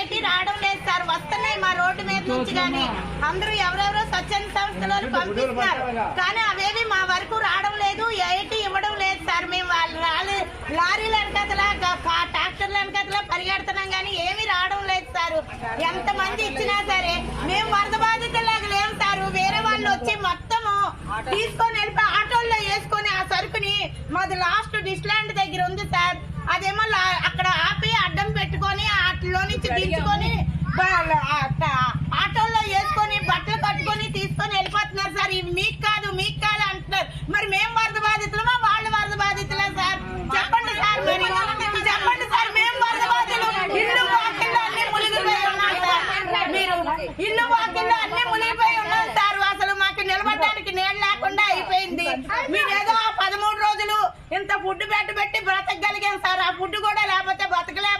పెట్టి రావడం లేదు సార్. వస్తున్నాయి మా రోడ్డు మీద నుంచి, కానీ అందరూ ఎవరెవరో స్వచ్ఛంద సంస్థలు పంపిస్తున్నారు, కానీ అవేవి మా వరకు రావడం లేదు, ఏటి ఇవ్వడం లేదు సార్. మేము వాళ్ళు లారీల వెనకతలా ట్రాక్టర్ల వెనకతలా పరిగెడుతున్నాం, కానీ ఏమీ రావడం లేదు సార్. ఎంతమంది ఇచ్చినా సరే మేము వరద బాధితులాగా లేము సార్. వేరే వాళ్ళు వచ్చి మొత్తము తీసుకొని వెళ్ళిపోయి ఆటోల్లో వేసుకొని ఆ సరుకుని మాది లాస్ట్ డిస్లాండ్ దగ్గర ఉంది సార్. అదేమో అక్కడ ఆపి అడ్డం పెట్టుకొని ఆటలో నుంచి దించుకొని ఆటోల్లో వేసుకొని బట్టలు కట్టుకొని తీసుకొని వెళ్ళిపోతున్నారు సార్. ఇవి మీకు కాదు అంటున్నారు. మరి మేము వరద బాధితులమా వాళ్ళు వరద బాధితులే సార్? చెప్పండి సార్, మరి చెప్పండి సార్. మేము వరద బాధితులు. ఇల్లు వాకిళ్ళు అన్ని మునిగిపోయి ఉన్నాం సార్. మీరు ఇల్లు వాకిళ్ళు అన్ని మునిగిపోయి ఉన్నాం సార్. అసలు మాకు నిలబడడానికి నీళ్ళు లేకుండా అయిపోయింది. మీరేదో 13 రోజులు ఇంత ఫుడ్ పెట్టి బ్రతకగలిగాం సార్. ఆ ఫుడ్ కూడా లేకపోతే బతకలే